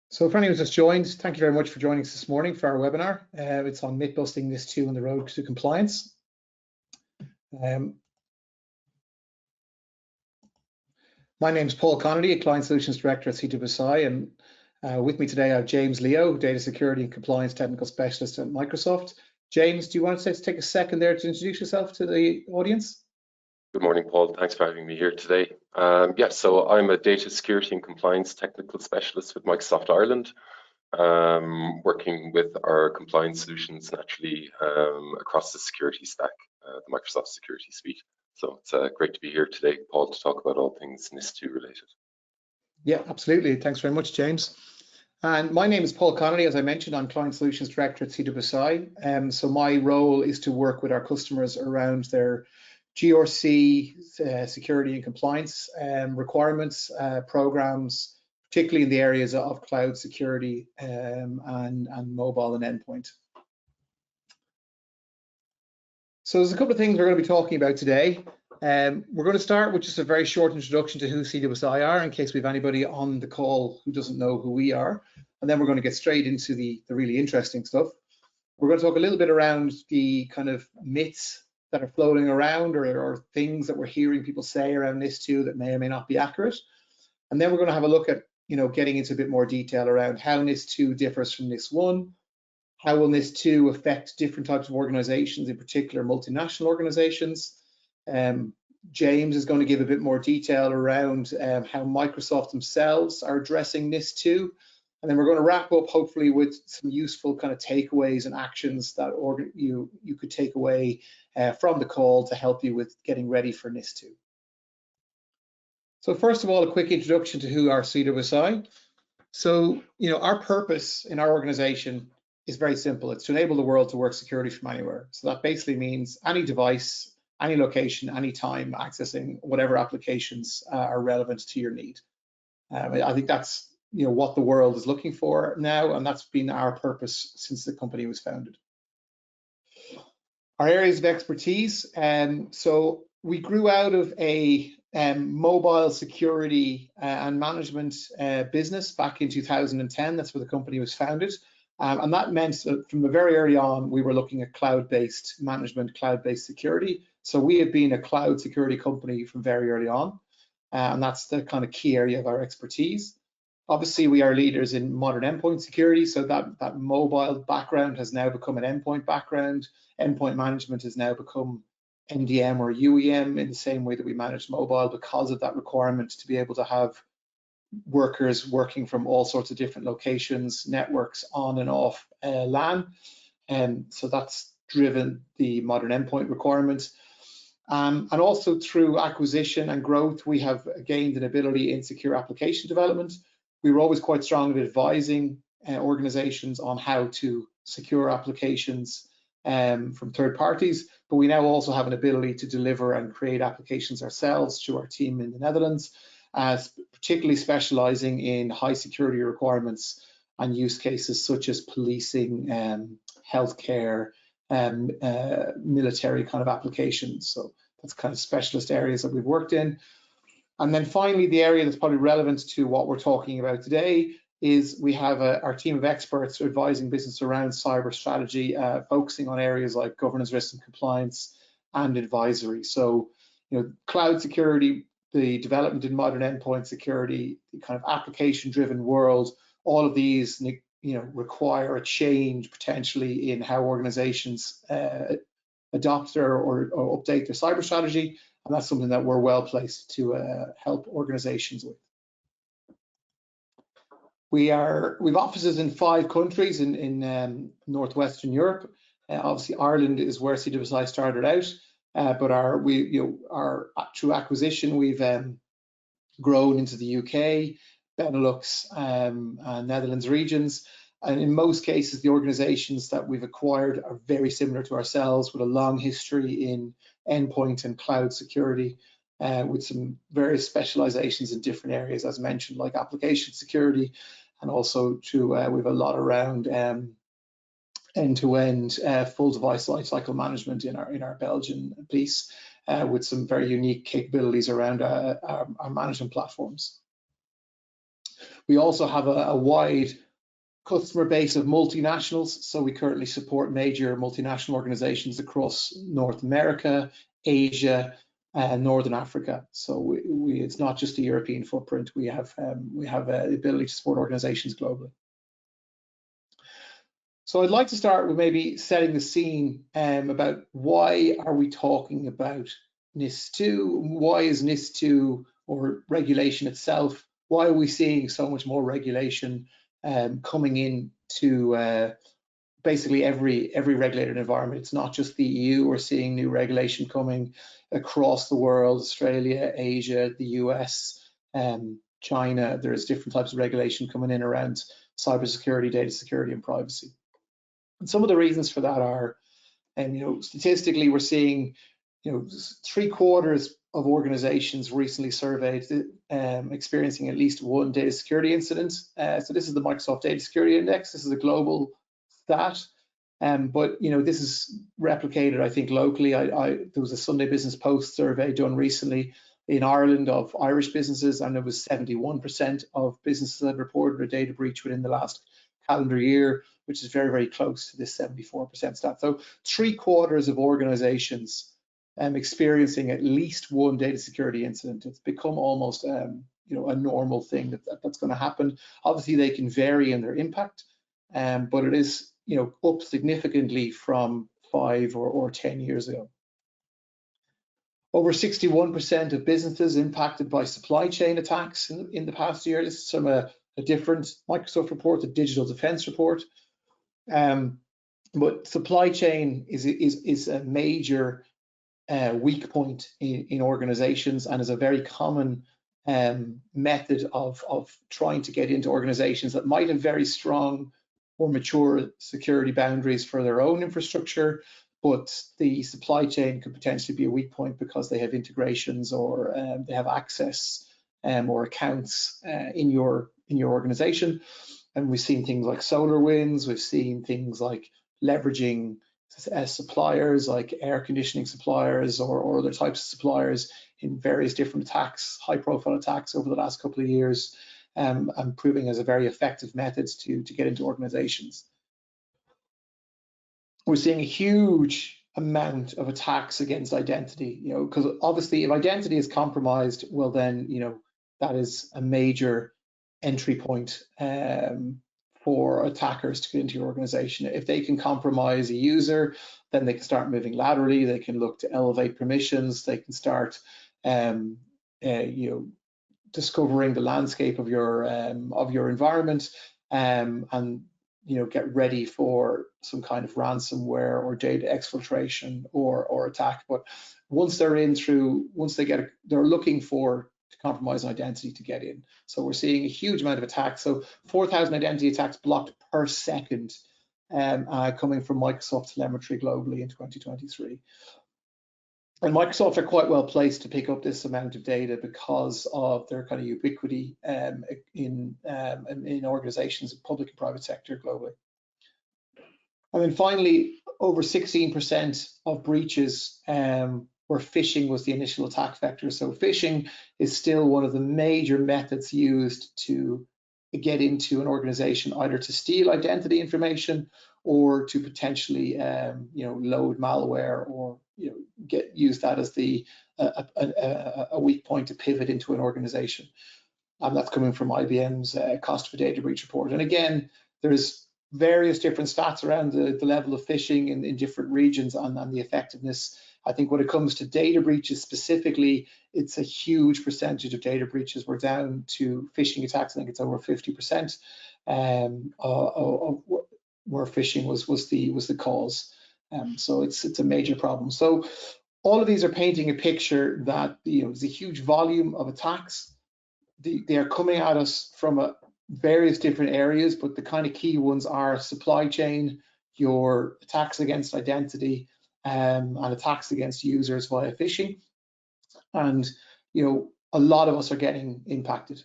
So for anyone who's just joined, thank you very much for joining us this morning for our webinar. It's on myth busting NIS2 on the road to compliance. My name is Paul Conaty, a Client Solutions Director at CWSI, and with me today I have James Leo, Data Security and Compliance Technical Specialist at Microsoft. James, do you want to take a second there to introduce yourself to the audience? Good morning, Paul. Thanks for having me here today. So I'm a Data Security and Compliance Technical Specialist with Microsoft Ireland, working with our compliance solutions naturally across the security stack, the Microsoft Security Suite. So it's great to be here today, Paul, to talk about all things NIS2 related. Yeah, absolutely. Thanks very much, James. And my name is Paul Conaty. As I mentioned, I'm Client Solutions Director at CWSI. So my role is to work with our customers around their GRC, security and compliance requirements, programs, particularly in the areas of cloud security and mobile and endpoint. So there's a couple of things we're going to be talking about today. We're going to start with just a very short introduction to who CWSI are, in case we have anybody on the call who doesn't know who we are. And then we're going to get straight into the really interesting stuff. We're going to talk a little bit around the kind of myths that are floating around or things that we're hearing people say around NIS2 that may or may not be accurate. And then we're going to have a look at, getting into a bit more detail around how NIS2 differs from NIS1, how will NIS2 affect different types of organizations, in particular multinational organizations. James is going to give a bit more detail around how Microsoft themselves are addressing NIS2. And then we're going to wrap up hopefully with some useful kind of takeaways and actions that you could take away from the call to help you with getting ready for NIS2. So first of all, a quick introduction to who are CWSI. So, our purpose in our organization is very simple. It's to enable the world to work securely from anywhere. So that basically means any device, any location, any time, accessing whatever applications are relevant to your need. I think that's what the world is looking for now, and that's been our purpose since the company was founded. Our areas of expertise, so we grew out of a mobile security and management business back in 2010. That's where the company was founded, and that meant that from the very early on we were looking at cloud-based management, cloud-based security. So we have been a cloud security company from very early on, and that's the kind of key area of our expertise. Obviously, we are leaders in modern endpoint security, so that mobile background has now become an endpoint background. Endpoint management has now become MDM or UEM in the same way that we manage mobile, because of that requirement to be able to have workers working from all sorts of different locations, networks on and off LAN. So that's driven the modern endpoint requirement. And also through acquisition and growth, we have gained an ability in secure application development. We were always quite strong at advising organizations on how to secure applications from third parties, but we now also have an ability to deliver and create applications ourselves through our team in the Netherlands, particularly specializing in high security requirements and use cases such as policing, healthcare, military kind of applications. So that's kind of specialist areas that we've worked in. And then finally, the area that's probably relevant to what we're talking about today is we have our team of experts advising business around cyber strategy, focusing on areas like governance, risk and compliance and advisory. So, cloud security, the development in modern endpoint security, the kind of application-driven world, all of these, require a change potentially in how organizations adopt or update their cyber strategy. And that's something that we're well placed to help organizations with. We've offices in 5 countries in Northwestern Europe. Obviously, Ireland is where CWSI started out, but through acquisition, we've grown into the UK, Benelux, and Netherlands regions. And in most cases, the organizations that we've acquired are very similar to ourselves, with a long history in endpoint and cloud security, with some various specializations in different areas, as mentioned, like application security, and also we have a lot around end-to-end full device lifecycle management in our Belgian piece, with some very unique capabilities around our management platforms. We also have a wide customer base of multinationals. So we currently support major multinational organizations across North America, Asia, and Northern Africa. So it's not just a European footprint. We have the ability to support organizations globally. So I'd like to start with maybe setting the scene about why are we talking about NIS2? Why is NIS2, or regulation itself, why are we seeing so much more regulation coming into basically every regulated environment? It's not just the EU. We're seeing new regulation coming across the world: Australia, Asia, the US, China. There's different types of regulation coming in around cybersecurity, data security, and privacy. And some of the reasons for that are, statistically, we're seeing, 3/4 of organizations recently surveyed experiencing at least one data security incident. So this is the Microsoft Data Security Index. This is a global stat, but this is replicated, I think, locally. There was a Sunday Business Post survey done recently in Ireland of Irish businesses, and it was 71% of businesses that reported a data breach within the last calendar year, which is very, very close to this 74% stat. So 3/4 of organizations experiencing at least one data security incident. It's become almost a normal thing that's going to happen. Obviously, they can vary in their impact, but it is up significantly from 5 or 10 years ago. Over 61% of businesses impacted by supply chain attacks in the past year. This is from a different Microsoft report, the Digital Defense Report. But supply chain is a major weak point in organizations, and is a very common method of trying to get into organizations that might have very strong or mature security boundaries for their own infrastructure, but the supply chain could potentially be a weak point because they have integrations, or they have access or accounts in your organization. And we've seen things like SolarWinds. We've seen things like leveraging suppliers like air conditioning suppliers or other types of suppliers in various different attacks, high-profile attacks over the last couple of years, and proving as a very effective methods to get into organizations. We're seeing a huge amount of attacks against identity, because obviously if identity is compromised, well then, that is a major entry point for attackers to get into your organization. If they can compromise a user, then they can start moving laterally. They can look to elevate permissions. They can start, discovering the landscape of your environment, and get ready for some kind of ransomware or data exfiltration or attack. But once they're they're looking to compromise an identity to get in. So we're seeing a huge amount of attacks. So 4,000 identity attacks blocked per second, coming from Microsoft telemetry globally in 2023. And Microsoft are quite well placed to pick up this amount of data because of their kind of ubiquity in organizations, public and private sector globally. And then finally, over 16% of breaches where phishing was the initial attack vector. So phishing is still one of the major methods used to get into an organization, either to steal identity information or to potentially load malware, or use that as a weak point to pivot into an organization. And that's coming from IBM's cost of a data breach report. And again, there's various different stats around the level of phishing in different regions and the effectiveness. I think when it comes to data breaches specifically, it's a huge percentage of data breaches. We're down to phishing attacks. I think it's over 50% where phishing was the cause. So it's a major problem. So all of these are painting a picture that there's a huge volume of attacks. They are coming at us from various different areas, but the kind of key ones are supply chain, your attacks against identity, and attacks against users via phishing. And a lot of us are getting impacted.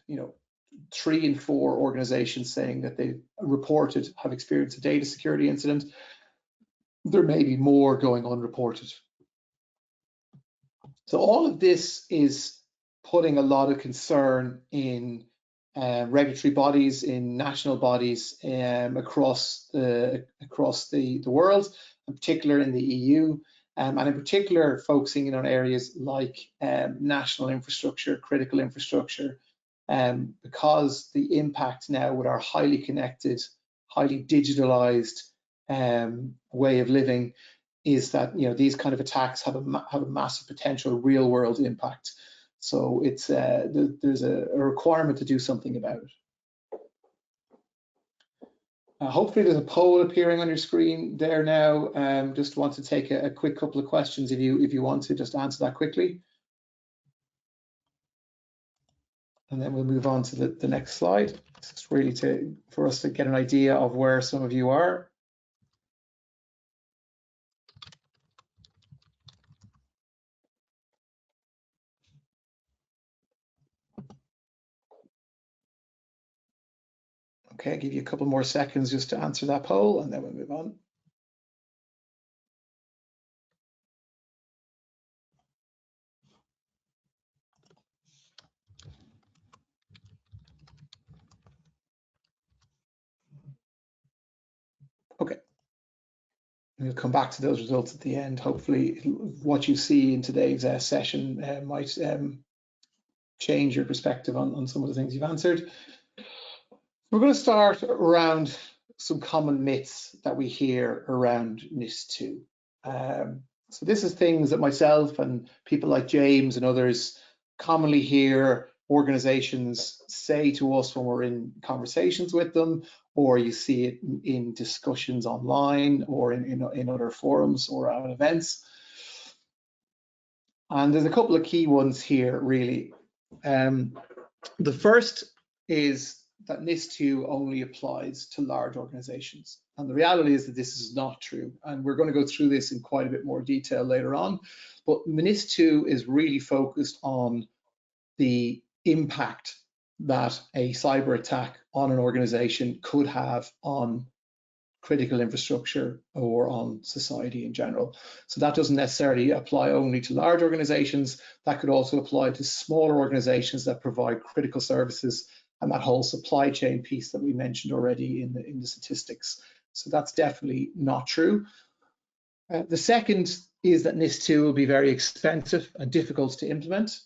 3 in 4 organizations saying that they have experienced a data security incident. There may be more going unreported. So all of this is putting a lot of concern in regulatory bodies, in national bodies across the world, in particular in the EU, and in particular focusing in on areas like national infrastructure, critical infrastructure, because the impact now with our highly connected, highly digitalized way of living is that, you know, these kind of attacks have a massive potential real world impact. So it's there's a requirement to do something about it. Hopefully there's a poll appearing on your screen there now. Just want to take a quick couple of questions if you want to just answer that quickly. And then we'll move on to the next slide. It's really for us to get an idea of where some of you are. Okay, I'll give you a couple more seconds just to answer that poll, and then we'll move on. Okay. We'll come back to those results at the end. Hopefully what you see in today's session might change your perspective on some of the things you've answered. We're going to start around some common myths that we hear around NIS2. So this is things that myself and people like James and others commonly hear organizations say to us when we're in conversations with them, or you see it in discussions online or in other forums or at events. And there's a couple of key ones here, really. The first is that NIS2 only applies to large organizations. And the reality is that this is not true. And we're going to go through this in quite a bit more detail later on. But NIS2 is really focused on the impact that a cyber attack on an organization could have on critical infrastructure or on society in general. So that doesn't necessarily apply only to large organizations. That could also apply to smaller organizations that provide critical services and that whole supply chain piece that we mentioned already in the statistics. So that's definitely not true. The second is that NIS2 will be very expensive and difficult to implement.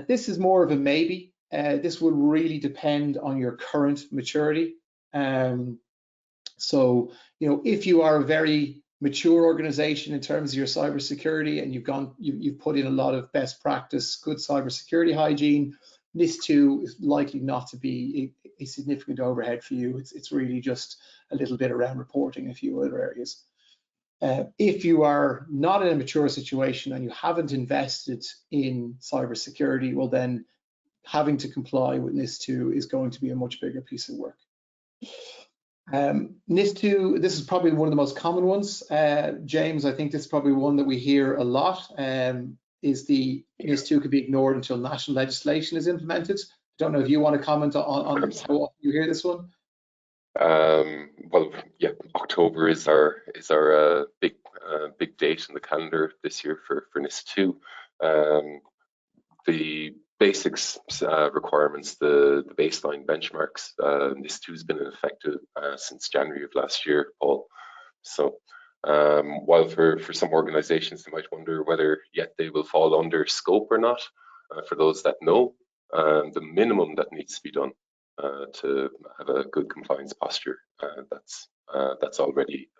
This is more of a maybe. This will really depend on your current maturity. So, you know, if you are a very mature organization in terms of your cybersecurity and you've put in a lot of best practice, good cybersecurity hygiene, NIS2 is likely not to be a significant overhead for you. It's really just a little bit around reporting a few other areas. If you are not in a mature situation and you haven't invested in cybersecurity, well then having to comply with NIS2 is going to be a much bigger piece of work. NIS2, this is probably one of the most common ones. James, I think this is probably one that we hear a lot, is the NIS2 could be ignored until national legislation is implemented. I don't know if you want to comment on how often you hear this one. Well, yeah, October is our big date in the calendar this year for NIS2. The basics requirements, the baseline benchmarks, NIS2 has been in effect since January of last year, Paul. So while for some organizations they might wonder whether yet they will fall under scope or not, for those that know, the minimum that needs to be done to have a good compliance posture, that's already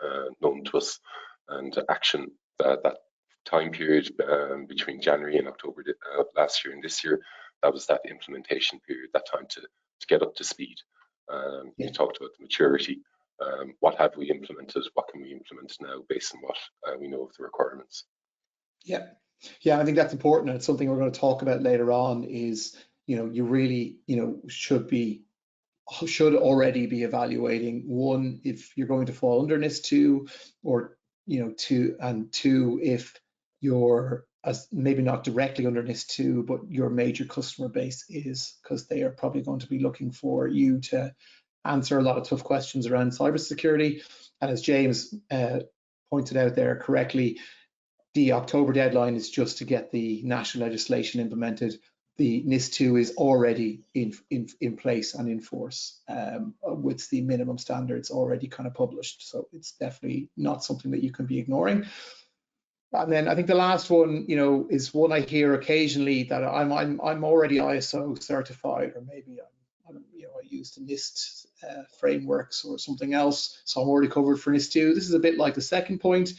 known to us, and action that time period between January and October last year and this year, that was that implementation period, that time to get up to speed. You talked about the maturity. What have we implemented? What can we implement now based on what we know of the requirements? Yeah, I think that's important, and it's something we're going to talk about later on. Is, you know, you really, you know, should already be evaluating, one, if you're going to fall under NIS2, or, you know, two, if you're maybe not directly under NIS2, but your major customer base is, because they are probably going to be looking for you to answer a lot of tough questions around cybersecurity. And as James pointed out there correctly, the October deadline is just to get the national legislation implemented. the NIS2 is already in place and in force, with the minimum standards already kind of published. So it's definitely not something that you can be ignoring. And then I think the last one, is one I hear occasionally, that I'm already ISO certified, or maybe I use the NIST frameworks or something else, so I'm already covered for NIS2. This is a bit like the second point,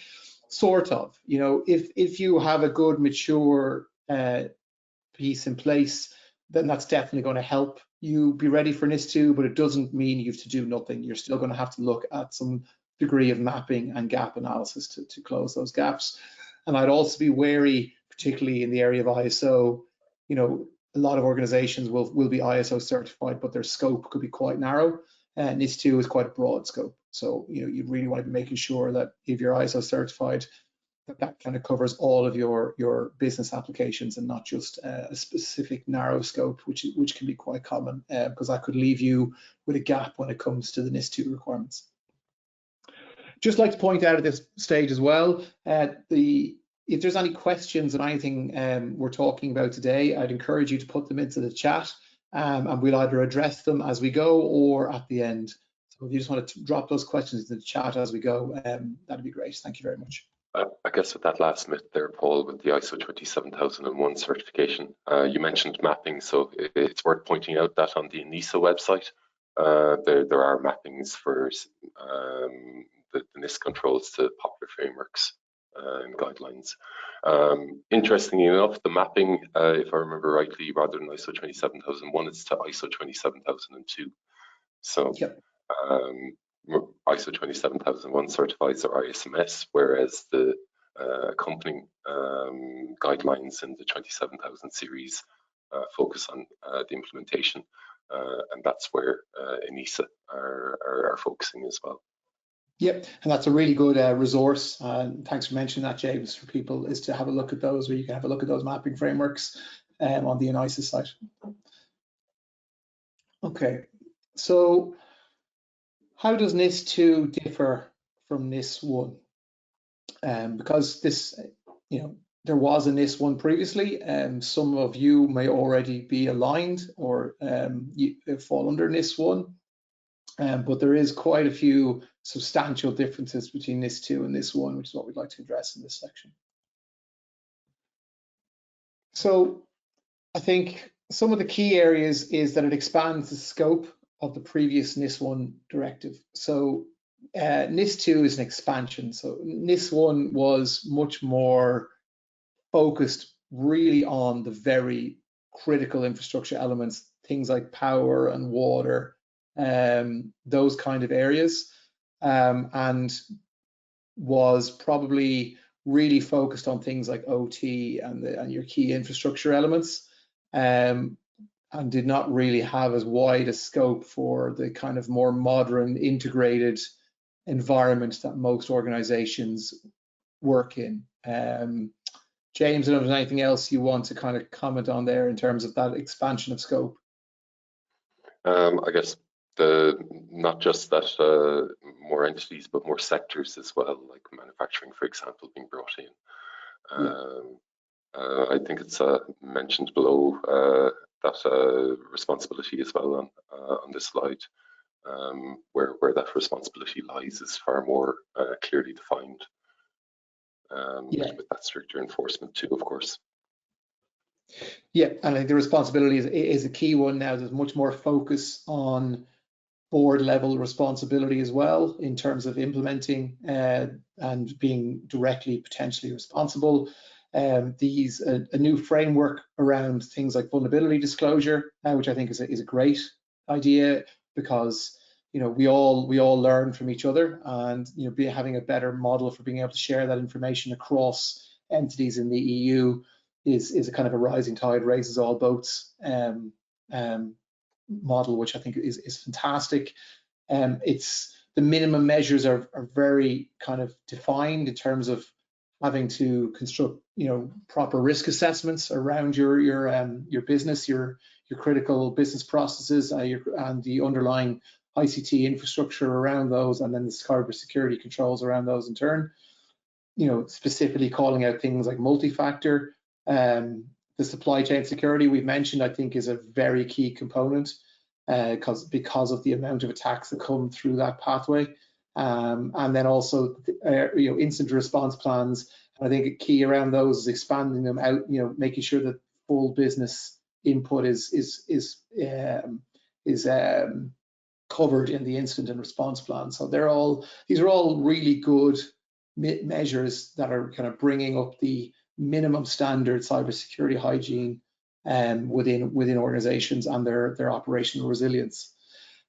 sort of. If you have a good, mature piece in place, then that's definitely going to help you be ready for NIS2, but it doesn't mean you have to do nothing. You're still going to have to look at some degree of mapping and gap analysis to close those gaps. And I'd also be wary, particularly in the area of ISO, a lot of organizations will be ISO certified, but their scope could be quite narrow. And NIS2 is quite a broad scope. So, you really want to be making sure that if you're ISO certified, that kind of covers all of your business applications and not just a specific narrow scope, which can be quite common, because that could leave you with a gap when it comes to the NIS2 requirements. Just like to point out at this stage as well, if there's any questions on anything we're talking about today, I'd encourage you to put them into the chat, and we'll either address them as we go or at the end. So if you just want to drop those questions into the chat as we go, that'd be great. Thank you very much. I guess with that last myth there, Paul, with the ISO 27001 certification, you mentioned mapping, so it's worth pointing out that on the NISA website, there are mappings for the NIST controls to popular frameworks and guidelines. Interestingly enough, the mapping, if I remember rightly, rather than ISO 27001, it's to ISO 27002. So. Yep. ISO 27001 certifies our ISMS, whereas the accompanying guidelines in the 27000 series focus on the implementation, and that's where NISA are focusing as well. Yep, and that's a really good resource. Thanks for mentioning that, James, for people, is to have a look at those, where you can have a look at those mapping frameworks on the NISA site. Okay, so how does NIS2 differ from NIS1? Because this, there was a NIS1 previously, some of you may already be aligned or fall under NIS1, but there is quite a few substantial differences between NIS2 and NIS1, which is what we'd like to address in this section. So I think some of the key areas is that it expands the scope of the previous NIS1 directive. So NIS2 is an expansion. So NIS1 was much more focused really on the very critical infrastructure elements, things like power and water, those kind of areas, and was probably really focused on things like OT and your key infrastructure elements, and did not really have as wide a scope for the kind of more modern integrated environment that most organizations work in. James, I don't know if there's anything else you want to kind of comment on there in terms of that expansion of scope. I guess not just that more entities, but more sectors as well, like manufacturing, for example, being brought in. I think it's mentioned below that responsibility as well on this slide, where that responsibility lies is far more clearly defined, with that stricter enforcement too, of course. Yeah, and I think the responsibility is a key one now. There's much more focus on board level responsibility as well in terms of implementing and being directly potentially responsible. A new framework around things like vulnerability disclosure, which I think is a great idea, because we all learn from each other, and having a better model for being able to share that information across entities in the EU is a kind of a rising tide raises all boats model, which I think is fantastic. It's the minimum measures are very kind of defined in terms of having to construct proper risk assessments around your business, your critical business processes, and the underlying ICT infrastructure around those, and then the cybersecurity controls around those in turn. Specifically calling out things like multi-factor, The supply chain security we've mentioned, I think, is a very key component because of the amount of attacks that come through that pathway. And then also, incident response plans. I think a key around those is expanding them out, making sure that full business input is covered in the incident and response plan. So these are all really good measures that are kind of bringing up the minimum standard cybersecurity hygiene within organizations and their operational resilience.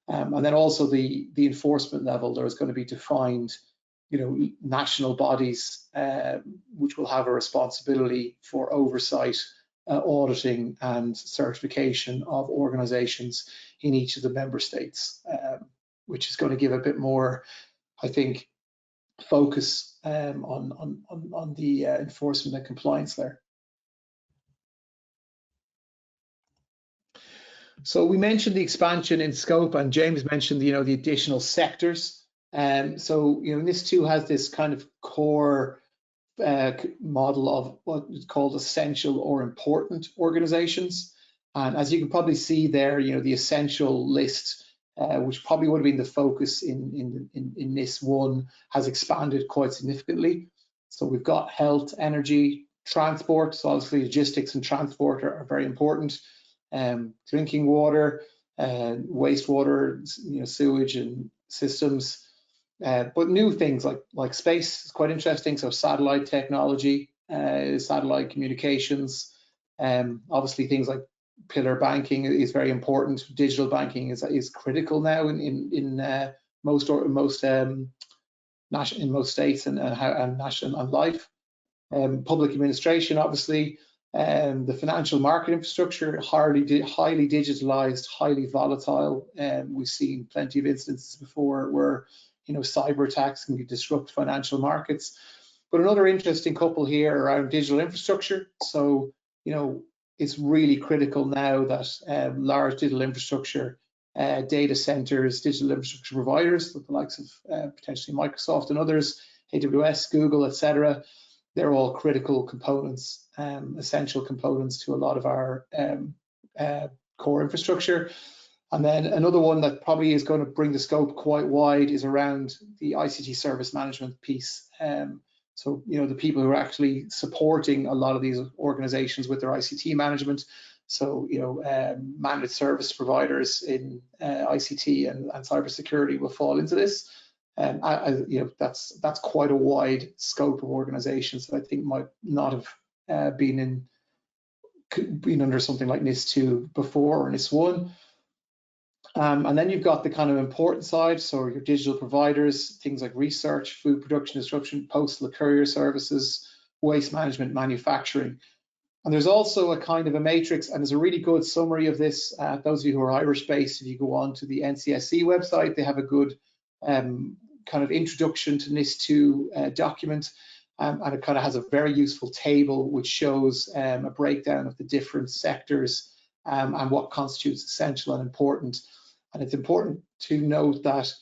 And then also the enforcement level, there's going to be defined, national bodies which will have a responsibility for oversight, auditing and certification of organizations in each of the member states, which is going to give a bit more, I think, focus on the enforcement and compliance there. So we mentioned the expansion in scope, and James mentioned, the additional sectors. So, NIS2 has this kind of core model of what is called essential or important organizations. And as you can probably see there, the essential list, which probably would have been the focus in NIS1, has expanded quite significantly. So we've got health, energy, transport. So obviously logistics and transport are very important. Drinking water, wastewater, sewage and systems. But new things like space is quite interesting. So satellite technology, satellite communications, obviously things like pillar banking is very important. Digital banking is critical now in most states and national and life. Public administration, obviously, the financial market infrastructure, highly digitalized, highly volatile. We've seen plenty of instances before where cyber attacks can disrupt financial markets. But another interesting couple here around digital infrastructure. So it's really critical now that large digital infrastructure, data centers, digital infrastructure providers, the likes of potentially Microsoft and others, AWS, Google, etc., they're all critical components, essential components to a lot of our core infrastructure. And then another one that probably is going to bring the scope quite wide is around the ICT service management piece. So, the people who are actually supporting a lot of these organizations with their ICT management. So, managed service providers in ICT and cybersecurity will fall into this. That's quite a wide scope of organizations that I think might not have been under something like NIS2 before or NIS1. And then you've got the kind of important side, so your digital providers, things like research, food production, disruption, postal courier services, waste management, manufacturing. And there's also a kind of a matrix, and there's a really good summary of this. Those of you who are Irish-based, if you go on to the NCSC website, they have a good kind of introduction to NIS2 document, and it kind of has a very useful table which shows a breakdown of the different sectors and what constitutes essential and important. And it's important to note that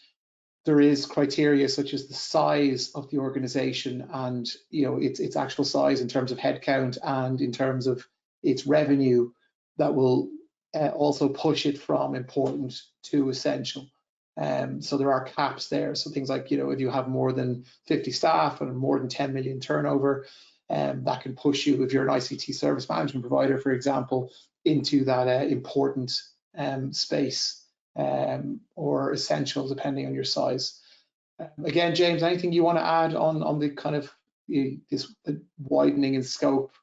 there is criteria such as the size of the organization and its actual size in terms of headcount and in terms of its revenue that will also push it from important to essential. So there are caps there. So things like, if you have more than 50 staff and more than 10 million turnover, that can push you, if you're an ICT service management provider, for example, into that important space or essential, depending on your size. Again, James, anything you want to add on the kind of this widening in scope?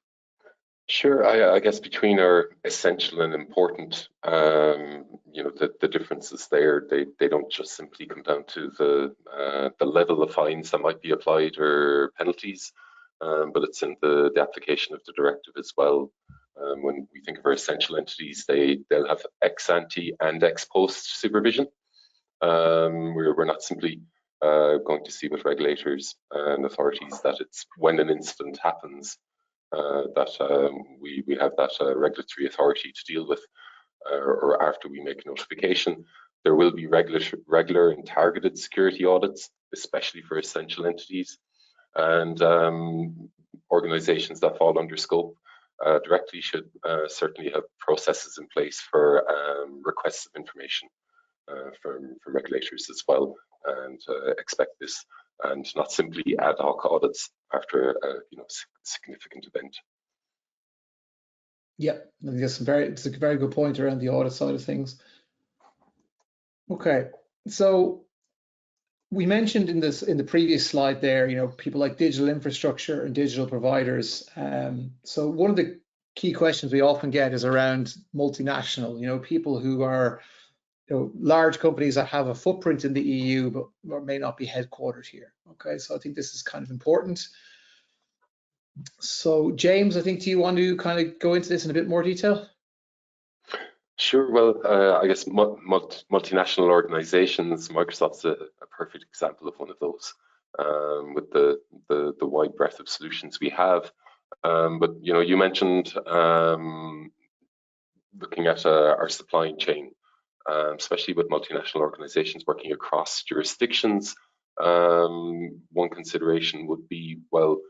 Sure. I guess between our essential and important, the differences there, they don't just simply come down to the level of fines that might be applied or penalties, but it's in the application of the directive as well. When we think of our essential entities, they'll have ex ante and ex post supervision. We're not simply going to see with regulators and authorities that it's when an incident happens that we have that regulatory authority to deal with, or after we make a notification. There will be regular and targeted security audits, especially for essential entities and organizations that fall under scope. directly should certainly have processes in place for requests of information from regulators as well, and expect this, and not simply ad hoc audits after a significant event. Yeah, I think it's a very good point around the audit side of things. Okay, so we mentioned in the previous slide there, people like digital infrastructure and digital providers. So one of the key questions we often get is around multinational, people who are large companies that have a footprint in the EU but may not be headquartered here. Okay, so I think this is kind of important. So James, I think, do you want to kind of go into this in a bit more detail? Sure. Well, I guess multinational organizations, Microsoft's a perfect example of one of those, with the wide breadth of solutions we have. But you mentioned looking at our supply chain, especially with multinational organizations working across jurisdictions. One consideration would be, well,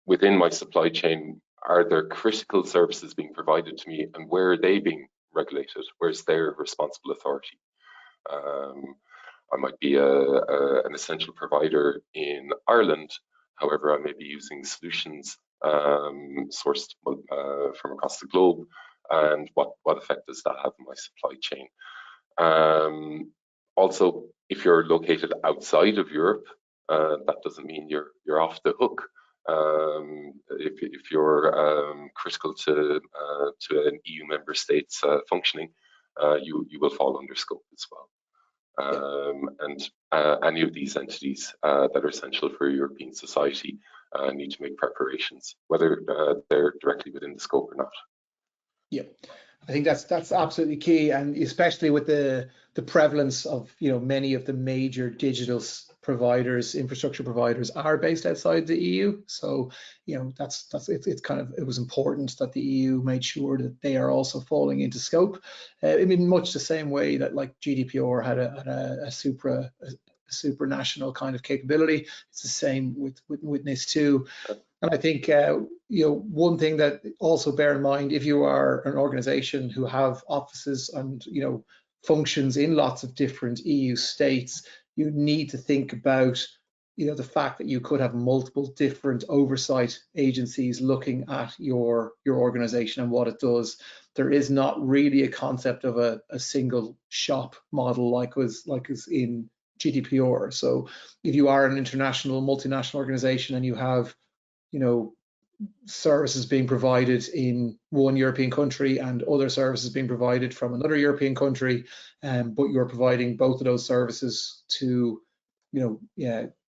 within my supply chain, are there critical services being provided to me, and where are they being regulated? Where's their responsible authority? I might be an essential provider in Ireland, however, I may be using solutions sourced from across the globe, and what effect does that have on my supply chain? Also, if you're located outside of Europe, that doesn't mean you're off the hook. If you're critical to an EU member state's functioning, you will fall under scope as well. And any of these entities that are essential for European society need to make preparations, whether they're directly within the scope or not. Yeah, I think that's absolutely key, and especially with the prevalence of many of the major digital providers, infrastructure providers are based outside the EU. So it was important that the EU made sure that they are also falling into scope. I mean, much the same way that like GDPR had a supranational kind of capability. It's the same with NIS2. And I think one thing that also bear in mind, if you are an organization who have offices and functions in lots of different EU states, you need to think about the fact that you could have multiple different oversight agencies looking at your organization and what it does. There is not really a concept of a single shop model like is in GDPR. So if you are an international multinational organization and you have services being provided in one European country and other services being provided from another European country, but you're providing both of those services to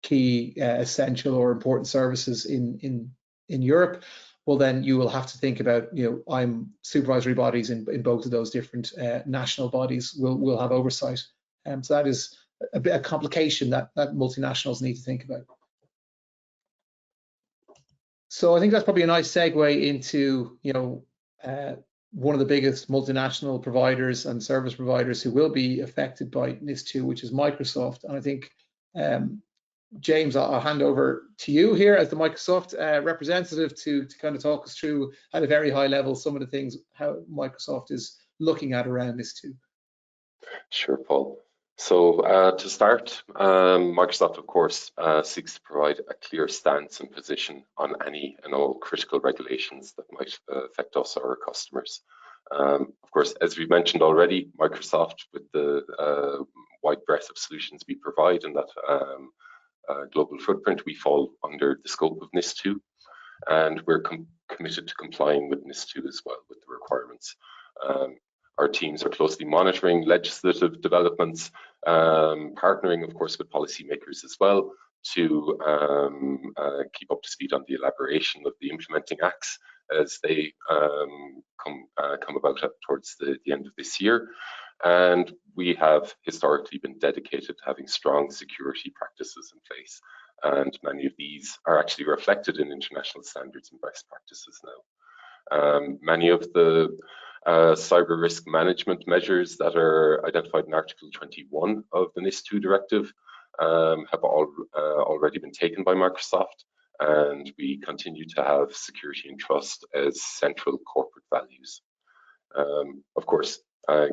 key essential or important services in Europe, well then you will have to think about I'm supervisory bodies in both of those different national bodies will have oversight. So that is a bit of complication that multinationals need to think about. So I think that's probably a nice segue into one of the biggest multinational providers and service providers who will be affected by NIS2, which is Microsoft. And I think, James, I'll hand over to you here as the Microsoft representative to kind of talk us through at a very high level some of the things how Microsoft is looking at around NIS2. Sure, Paul. So to start, Microsoft, of course, seeks to provide a clear stance and position on any and all critical regulations that might affect us or our customers. Of course, as we mentioned already, Microsoft, with the wide breadth of solutions we provide and that global footprint, we fall under the scope of NIS2, and we're committed to complying with NIS2 as well, with the requirements. Our teams are closely monitoring legislative developments, partnering, of course, with policymakers as well to keep up to speed on the elaboration of the implementing acts as they come about towards the end of this year. And we have historically been dedicated to having strong security practices in place. And many of these are actually reflected in international standards and best practices now. Many of the cyber risk management measures that are identified in Article 21 of the NIS2 directive have already been taken by Microsoft, and we continue to have security and trust as central corporate values. Of course,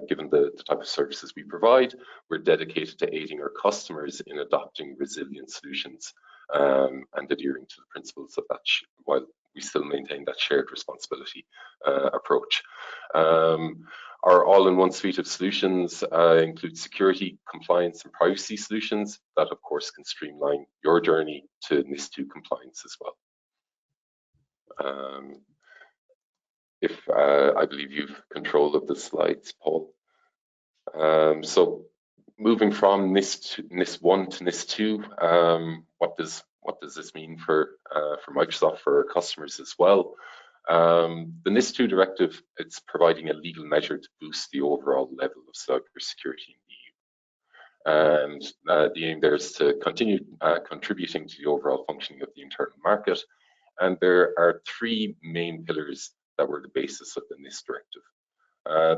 given the type of services we provide, we're dedicated to aiding our customers in adopting resilient solutions and adhering to the principles of that, while we still maintain that shared responsibility approach. Our all-in-one suite of solutions include security, compliance, and privacy solutions that, of course, can streamline your journey to NIS2 compliance as well. If I believe you've control of the slides, Paul. So moving from NIS1 to NIS2, what does this mean for Microsoft, for our customers as well? The NIS2 directive, it's providing a legal measure to boost the overall level of cybersecurity in the EU. And the aim there is to continue contributing to the overall functioning of the internal market. And there are three main pillars that were the basis of the NIS directive.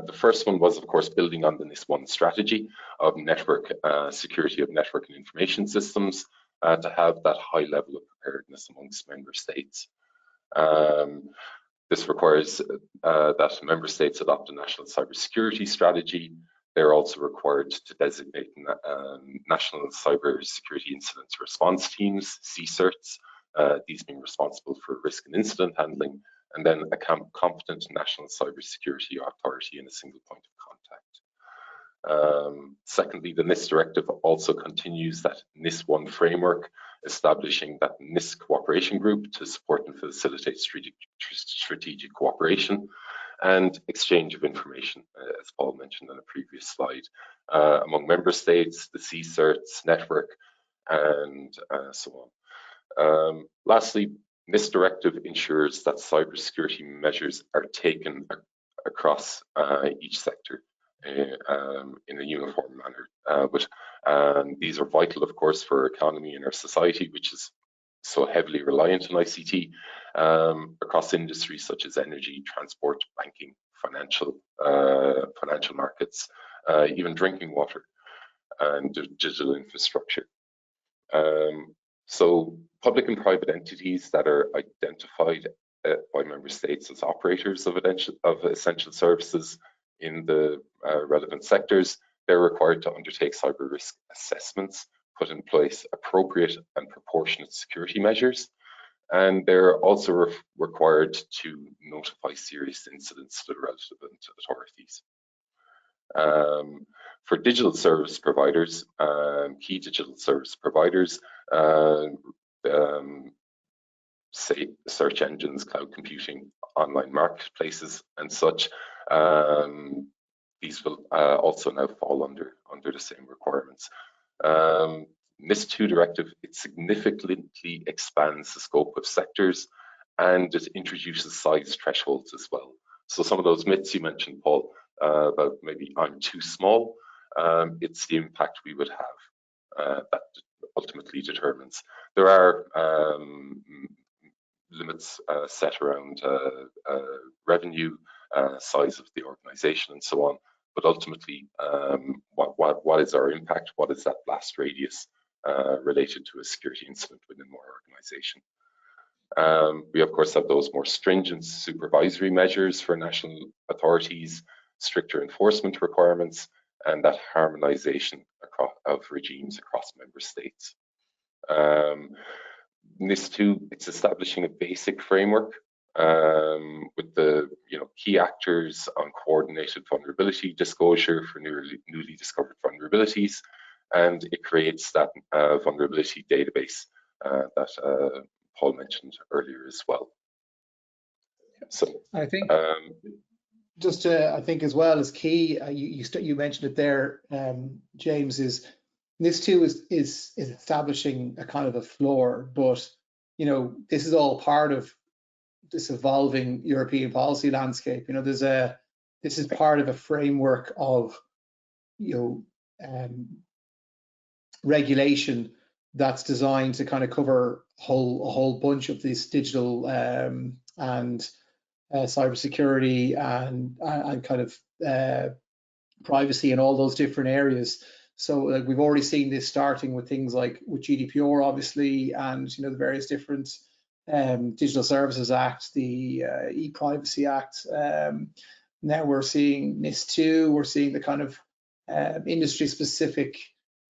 The first one was, of course, building on the NIS1 strategy of network security of network and information systems to have that high level of preparedness amongst member states. This requires that member states adopt a national cybersecurity strategy. They're also required to designate national cybersecurity incident response teams, CSIRTs, these being responsible for risk and incident handling, and then a competent national cybersecurity authority in a single point of contact. Secondly, the NIS directive also continues that NIS1 framework, establishing that NIS cooperation group to support and facilitate strategic cooperation and exchange of information, as Paul mentioned on a previous slide, among member states, the CSIRTs network, and so on. Lastly, NIS directive ensures that cybersecurity measures are taken across each sector in a uniform manner. But these are vital, of course, for our economy and our society, which is so heavily reliant on ICT, across industries such as energy, transport, banking, financial markets, even drinking water, and digital infrastructure. So public and private entities that are identified by member states as operators of essential services in the relevant sectors, they're required to undertake cyber risk assessments, put in place appropriate and proportionate security measures, and they're also required to notify serious incidents to the relevant authorities. For digital service providers, key digital service providers, say search engines, cloud computing, online marketplaces, and such, these will also now fall under the same requirements. NIS2 directive, it significantly expands the scope of sectors, and it introduces size thresholds as well. So some of those myths you mentioned, Paul, about maybe I'm too small, it's the impact we would have that ultimately determines. There are limits set around revenue, size of the organization, and so on. But ultimately, what is our impact? What is that blast radius related to a security incident within our organization? We, of course, have those more stringent supervisory measures for national authorities, stricter enforcement requirements, and that harmonization of regimes across member states. NIS2, it's establishing a basic framework with the key actors on coordinated vulnerability disclosure for newly discovered vulnerabilities, and it creates that vulnerability database that Paul mentioned earlier as well. So I think I think as well as key, you mentioned it there, James, is NIS2 is establishing a kind of a floor, but this is all part of this evolving European policy landscape. This is part of a framework of regulation that's designed to kind of cover a whole bunch of this digital and cybersecurity and kind of privacy and all those different areas. So we've already seen this starting with things like with GDPR, obviously, and the various different Digital Services Act, the e-Privacy Act. Now we're seeing NIS2. We're seeing the kind of industry-specific,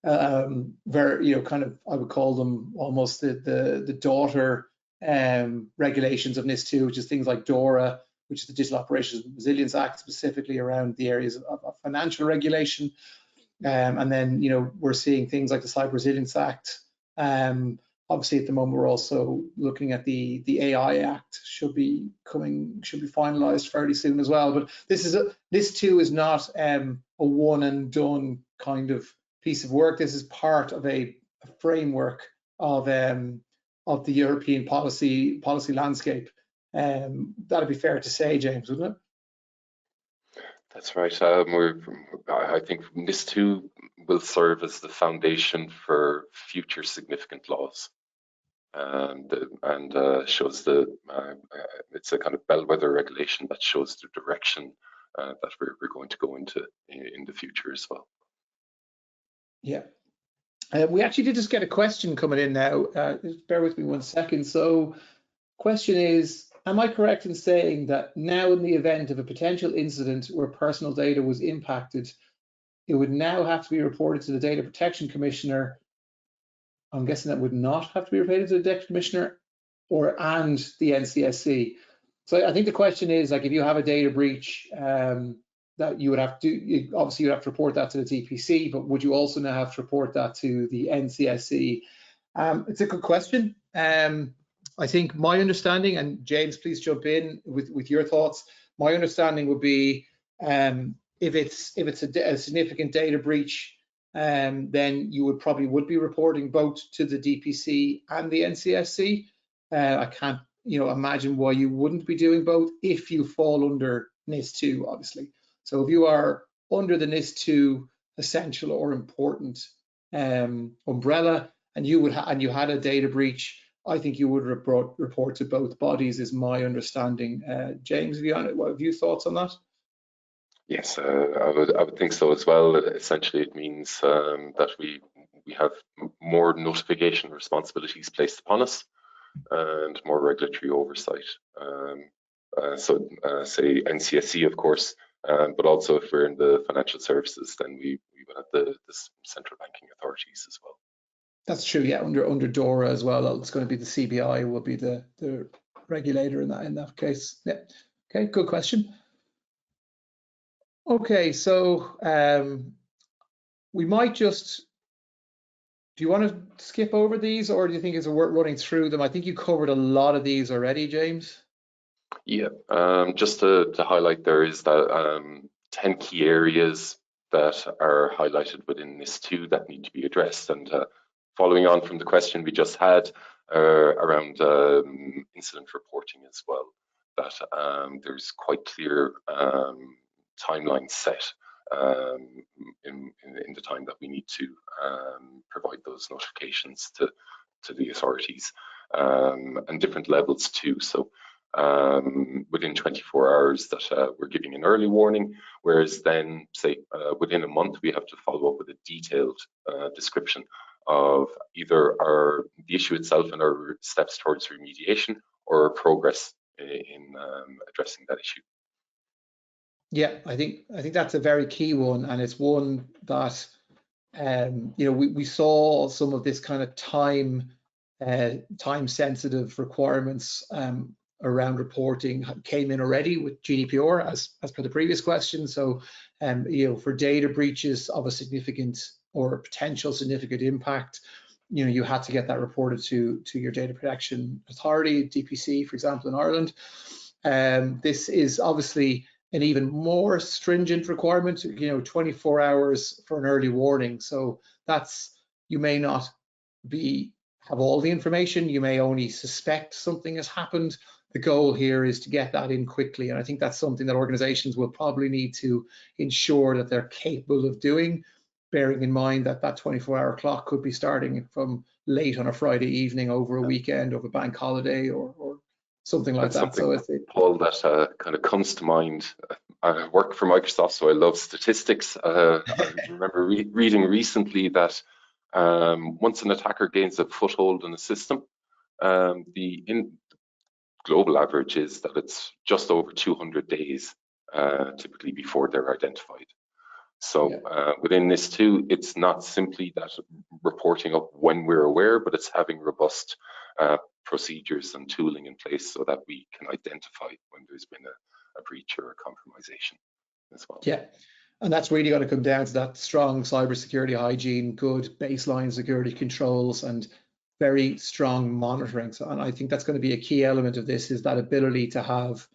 very, kind of, I would call them almost the daughter regulations of NIS2, which is things like DORA, which is the Digital Operations Resilience Act, specifically around the areas of financial regulation. And then, we're seeing things like the Cyber Resilience Act. Obviously, at the moment, we're also looking at the AI Act, should be finalised fairly soon as well. But this too is not a one and done kind of piece of work. This is part of a framework of the European policy landscape. That'd be fair to say, James, wouldn't it? That's right. I think NIS2 will serve as the foundation for future significant laws, and shows it's a kind of bellwether regulation that shows the direction that we're going to go into in the future as well. Yeah. We actually did just get a question coming in now. Just bear with me 1 second. So, question is, am I correct in saying that now in the event of a potential incident where personal data was impacted, it would now have to be reported to the Data Protection Commissioner? I'm guessing that would not have to be reported to the Data Commissioner and the NCSC. So I think the question is, like, if you have a data breach, that you would have to, obviously you have to report that to the DPC, but would you also now have to report that to the NCSC? It's a good question. I think my understanding, and James, please jump in with your thoughts. My understanding would be, if it's a significant data breach, then you would be reporting both to the DPC and the NCSC. I can't, imagine why you wouldn't be doing both if you fall under NIS2, obviously. So if you are under the NIS2 essential or important umbrella, and you had a data breach, I think you would report to both bodies, is my understanding. James, have you thoughts on that? Yes, I would think so as well. Essentially, it means that we have more notification responsibilities placed upon us and more regulatory oversight. Say NCSC, of course, but also if we're in the financial services, then we would have the central banking authorities as well. That's true, yeah, under DORA as well. It's going to be the CBI will be the regulator in that case. Yeah. Okay, good question. Okay, so we might just, do you want to skip over these, or do you think it's worth running through them? I think you covered a lot of these already, James. Yeah, just to highlight, there is that 10 key areas that are highlighted within NIS2 that need to be addressed. And following on from the question we just had around incident reporting as well, that there's quite clear timelines set in the time that we need to provide those notifications to the authorities, and different levels too. So within 24 hours that we're giving an early warning, whereas then say within a month we have to follow up with a detailed description of either the issue itself and our steps towards remediation or progress in addressing that issue. Yeah, I think that's a very key one, and it's one that we saw some of this kind of time sensitive requirements around reporting came in already with GDPR as per the previous question. So for data breaches of a significant or potential significant impact, you had to get that reported to your data protection authority, DPC, for example, in Ireland. This is obviously an even more stringent requirement, 24 hours for an early warning. So you may not have all the information, you may only suspect something has happened. The goal here is to get that in quickly, and I think that's something that organizations will probably need to ensure that they're capable of doing, bearing in mind that that 24-hour clock could be starting from late on a Friday evening over a weekend, over a bank holiday, or something like that. So Paul, that kind of comes to mind. I work for Microsoft, so I love statistics. I remember reading recently that once an attacker gains a foothold in a system, the global average is that it's just over 200 days typically before they're identified. So within NIS2, it's not simply that reporting up when we're aware, but it's having robust procedures and tooling in place so that we can identify when there's been a breach or a compromisation as well. Yeah, and that's really going to come down to that strong cybersecurity hygiene, good baseline security controls, and very strong monitoring. So, and I think that's going to be a key element of this, is that ability to have,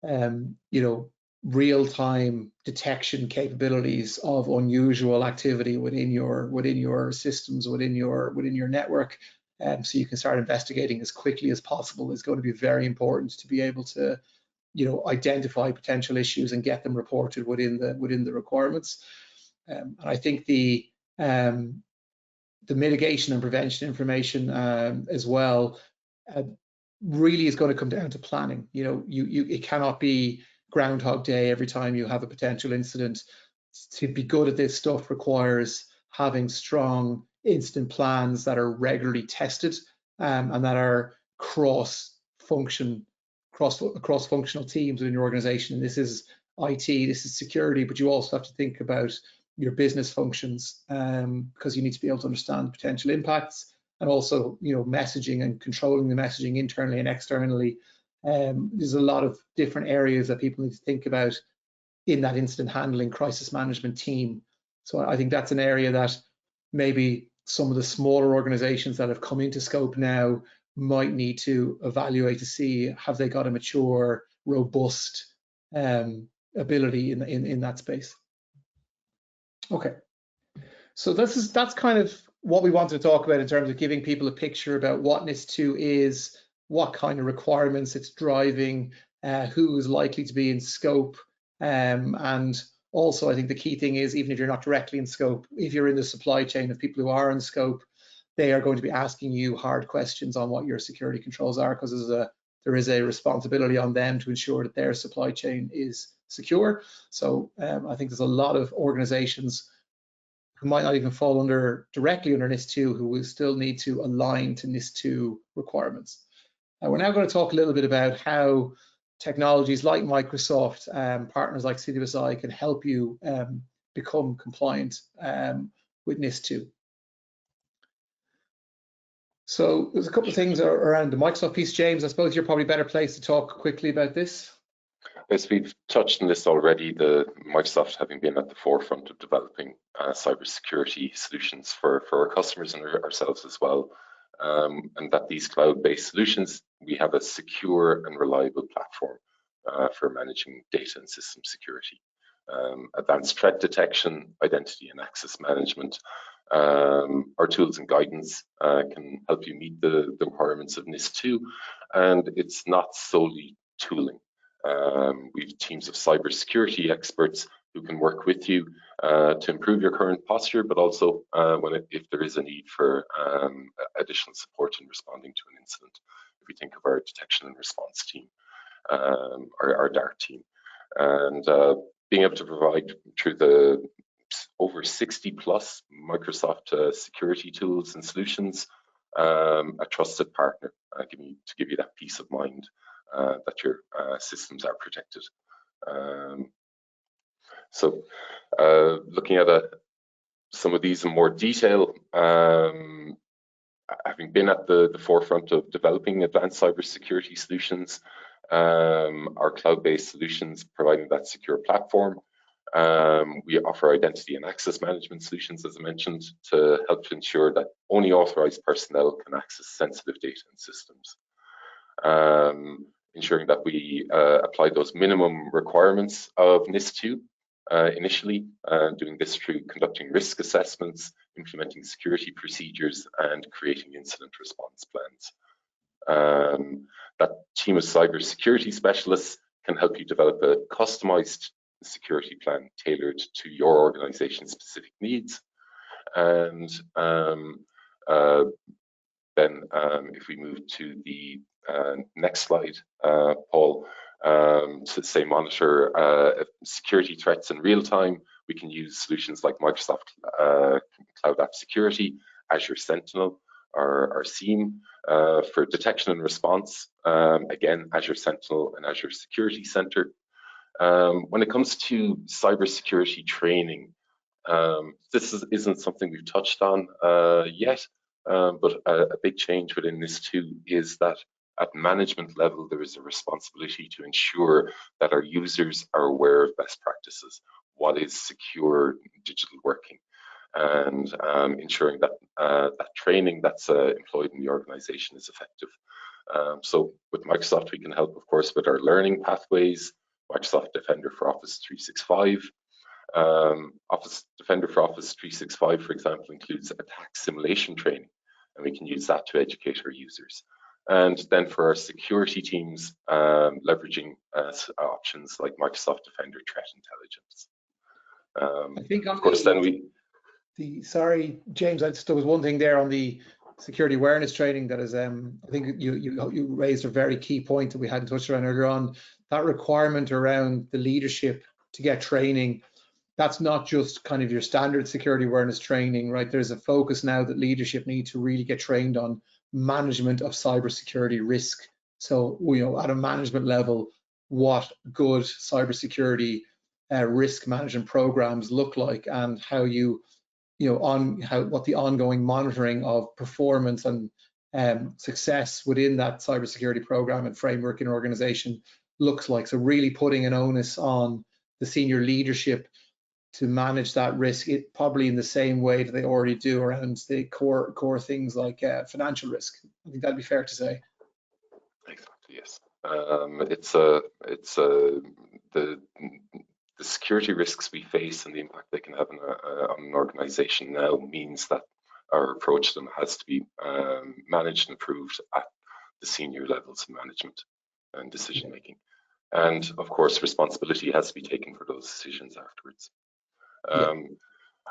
you know, real-time detection capabilities of unusual activity within your systems, within your network, so you can start investigating as quickly as possible. Is going to be very important to be able to, you know, identify potential issues and get them reported within the requirements. And I think the mitigation and prevention information as well really is going to come down to planning. You know, it cannot be Groundhog Day every time you have a potential incident. To be good at this stuff requires having strong incident plans that are regularly tested and that are cross-functional teams within your organization. This is IT, this is security, but you also have to think about your business functions because you need to be able to understand potential impacts, and also, you know, messaging and controlling the messaging internally and externally. There's a lot of different areas that people need to think about in that incident handling crisis management team. So I think that's an area that maybe some of the smaller organizations that have come into scope now might need to evaluate to see, have they got a mature, robust ability in that space. Okay, so that's kind of what we wanted to talk about in terms of giving people a picture about what NIS2 is, what kind of requirements it's driving, who is likely to be in scope, and also I think the key thing is, even if you're not directly in scope, if you're in the supply chain of people who are in scope, they are going to be asking you hard questions on what your security controls are, because there is a responsibility on them to ensure that their supply chain is secure. So I think there's a lot of organizations who might not even fall directly under NIS2 who will still need to align to NIS2 requirements. We're now going to talk a little bit about how technologies like Microsoft, partners like CWSI can help you become compliant with NIS2. So there's a couple of things around the Microsoft piece. James, I suppose you're probably better placed to talk quickly about this. Yes, we've touched on this already, the Microsoft having been at the forefront of developing cybersecurity solutions for our customers and ourselves as well. And that these cloud-based solutions, we have a secure and reliable platform for managing data and system security. Advanced threat detection, identity and access management. Our tools and guidance can help you meet the requirements of NIS2, and it's not solely tooling. We have teams of cybersecurity experts who can work with you to improve your current posture, but also if there is a need for additional support in responding to an incident. If we think of our detection and response team, our DART team, and being able to provide through the over 60 plus Microsoft security tools and solutions, a trusted partner, to give you that peace of mind that your systems are protected. So looking at some of these in more detail, having been at the forefront of developing advanced cybersecurity solutions, our cloud-based solutions providing that secure platform. We offer identity and access management solutions, as I mentioned, to help to ensure that only authorized personnel can access sensitive data and systems. Ensuring that we apply those minimum requirements of NIS2 initially, doing this through conducting risk assessments, implementing security procedures, and creating incident response plans. That team of cybersecurity specialists can help you develop a customized security plan tailored to your organization's specific needs. And then if we move to the next slide, Paul, to say monitor security threats in real time, we can use solutions like Microsoft Cloud App Security, Azure Sentinel, our SIEM for detection and response. Again, Azure Sentinel and Azure Security Center. When it comes to cybersecurity training, this isn't something we've touched on yet, but a big change within NIS2 is that at management level, there is a responsibility to ensure that our users are aware of best practices, what is secure digital working, and ensuring that that training that's employed in the organization is effective. So with Microsoft, we can help, of course, with our learning pathways, Microsoft Defender for Office 365. Office Defender for Office 365, for example, includes attack simulation training, and we can use that to educate our users. And then for our security teams, leveraging options like Microsoft Defender Threat Intelligence. I think of course, then sorry, James, there was one thing there on the security awareness training that is, I think you raised a very key point that we hadn't touched on earlier on. That requirement around the leadership to get training, that's not just kind of your standard security awareness training, right? There's a focus now that leadership need to really get trained on management of cybersecurity risk. So, at a management level, what good cybersecurity risk management programs look like, and how what the ongoing monitoring of performance and success within that cybersecurity program and framework in organization looks like. So really putting an onus on the senior leadership to manage that risk, probably in the same way that they already do around the core things like financial risk. I think that'd be fair to say. Exactly, yes. The security risks we face and the impact they can have on an organization now means that our approach to them has to be managed and improved at the senior levels of management and decision making. And of course, responsibility has to be taken for those decisions afterwards.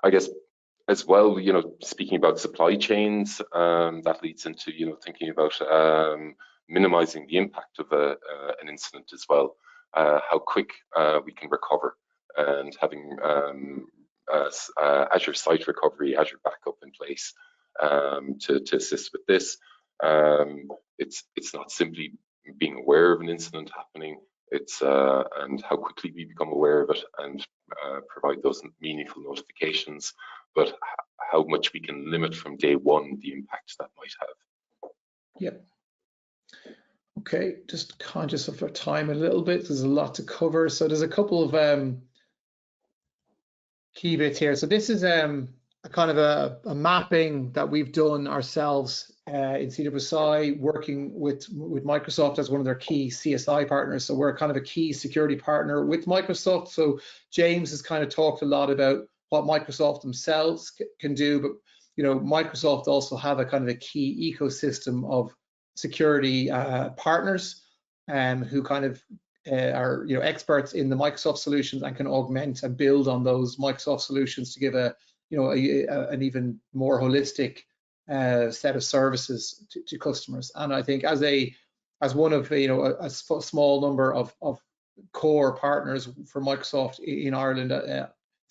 I guess as well, speaking about supply chains, that leads into, thinking about minimizing the impact of an incident as well, how quick we can recover, and having Azure Site Recovery, Azure Backup in place to assist with this. It's not simply being aware of an incident happening, it's and how quickly we become aware of it and provide those meaningful notifications, but how much we can limit from day one the impact that might have. Yep. Okay, just conscious of our time a little bit. There's a lot to cover, so there's a couple of key bits here. So this is a kind of a mapping that we've done ourselves in CWSI, working with Microsoft as one of their key CSI partners. So we're kind of a key security partner with Microsoft. So James has kind of talked a lot about what Microsoft themselves can do, but Microsoft also have a kind of a key ecosystem of security partners who kind of are experts in the Microsoft solutions and can augment and build on those Microsoft solutions to give an even more holistic set of services to customers. And I think as one of a small number of core partners for Microsoft in Ireland,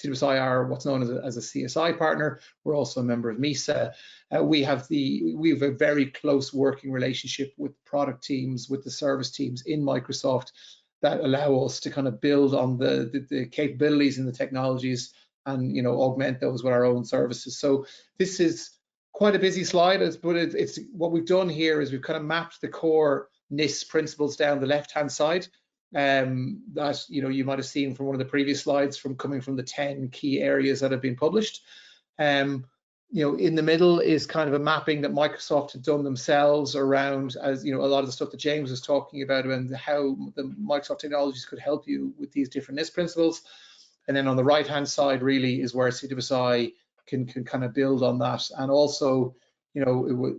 CWSI are what's known as a CSI partner. We're also a member of MISA. We have a very close working relationship with product teams, with the service teams in Microsoft that allow us to kind of build on the capabilities and the technologies and augment those with our own services. So this is quite a busy slide, but it's what we've done here is we've kind of mapped the core NIS principles down the left-hand side. That you might have seen from one of the previous slides coming from the 10 key areas that have been published. In the middle is kind of a mapping that Microsoft had done themselves around, as a lot of the stuff that James was talking about and how the Microsoft technologies could help you with these different NIS principles. And then on the right-hand side really is where CWSI can kind of build on that. And also,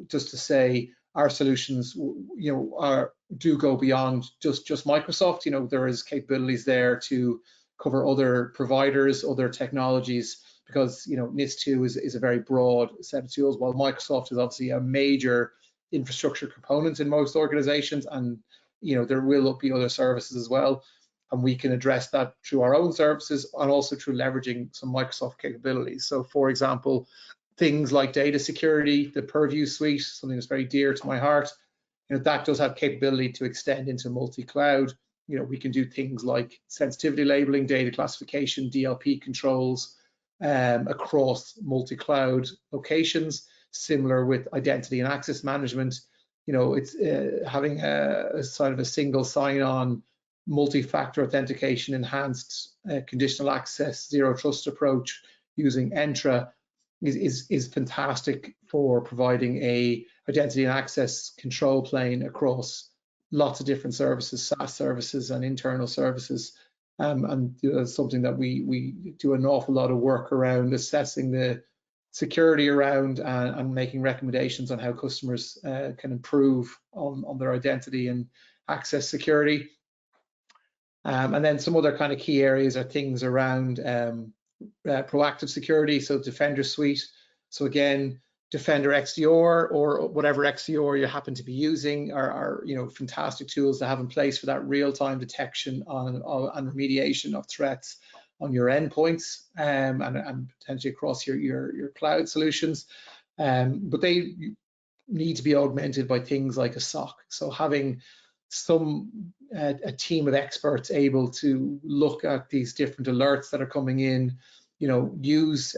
just to say, our solutions, do go beyond just Microsoft. There is capabilities there to cover other providers, other technologies, because NIS2 is a very broad set of tools. While Microsoft is obviously a major infrastructure component in most organizations, and there will be other services as well, and we can address that through our own services and also through leveraging some Microsoft capabilities. So, for example, things like data security, the Purview suite, something that's very dear to my heart. That does have capability to extend into multi-cloud. We can do things like sensitivity labeling, data classification, DLP controls across multi-cloud locations. Similar with identity and access management. It's having a sort of a single sign-on, multi-factor authentication, enhanced conditional access, zero trust approach using Entra is fantastic for providing a identity and access control plane across lots of different services, SaaS services and internal services. And something that we do an awful lot of work around assessing the security around and making recommendations on how customers can improve on their identity and access security. And then some other kind of key areas are things around proactive security, so Defender Suite. So again, Defender XDR or whatever XDR you happen to be using are fantastic tools to have in place for that real-time detection and remediation of threats on your endpoints and potentially across your cloud solutions. But they need to be augmented by things like a SOC. So having a team of experts able to look at these different alerts that are coming in, use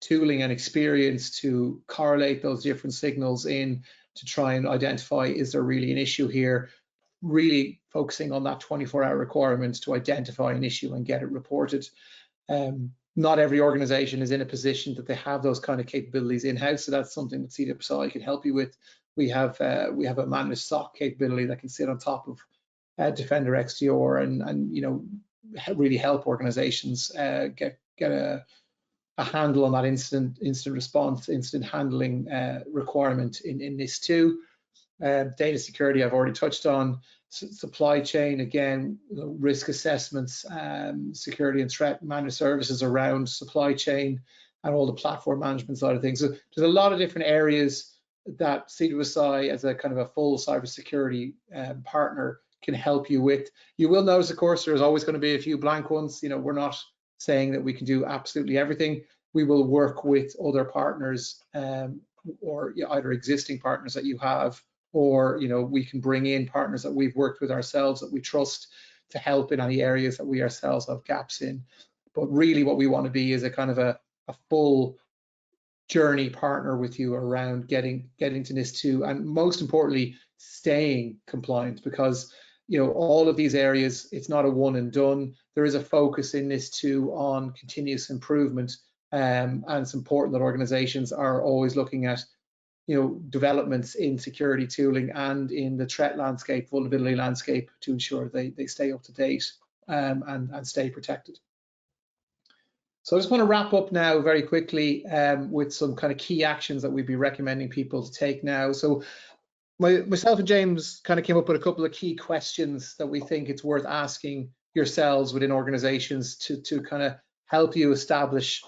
tooling and experience to correlate those different signals in to try and identify, is there really an issue here? Really focusing on that 24-hour requirement to identify an issue and get it reported. Not every organization is in a position that they have those kind of capabilities in-house, so that's something that CWSI can help you with. We have a managed SOC capability that can sit on top of Defender XDR and really help organizations get a handle on that instant response, instant handling requirement in NIS2. Data security I've already touched on. Supply chain, again, risk assessments, security and threat managed services around supply chain and all the platform management side of things. So there's a lot of different areas that CWSI as a kind of a full cybersecurity partner can help you with. You will notice, of course, there's always going to be a few blank ones. We're not saying that we can do absolutely everything. We will work with other partners or either existing partners that you have, or we can bring in partners that we've worked with ourselves that we trust to help in any areas that we ourselves have gaps in. But really what we want to be is a kind of a full journey partner with you around getting to NIS2 and most importantly staying compliant, because all of these areas, it's not a one and done. There is a focus in NIS2 on continuous improvement, and it's important that organizations are always looking at developments in security tooling and in the threat landscape, vulnerability landscape, to ensure they stay up to date and stay protected. So I just want to wrap up now very quickly with some kind of key actions that we'd be recommending people to take now. So myself and James kind of came up with a couple of key questions that we think it's worth asking yourselves within organizations to kind of help you establish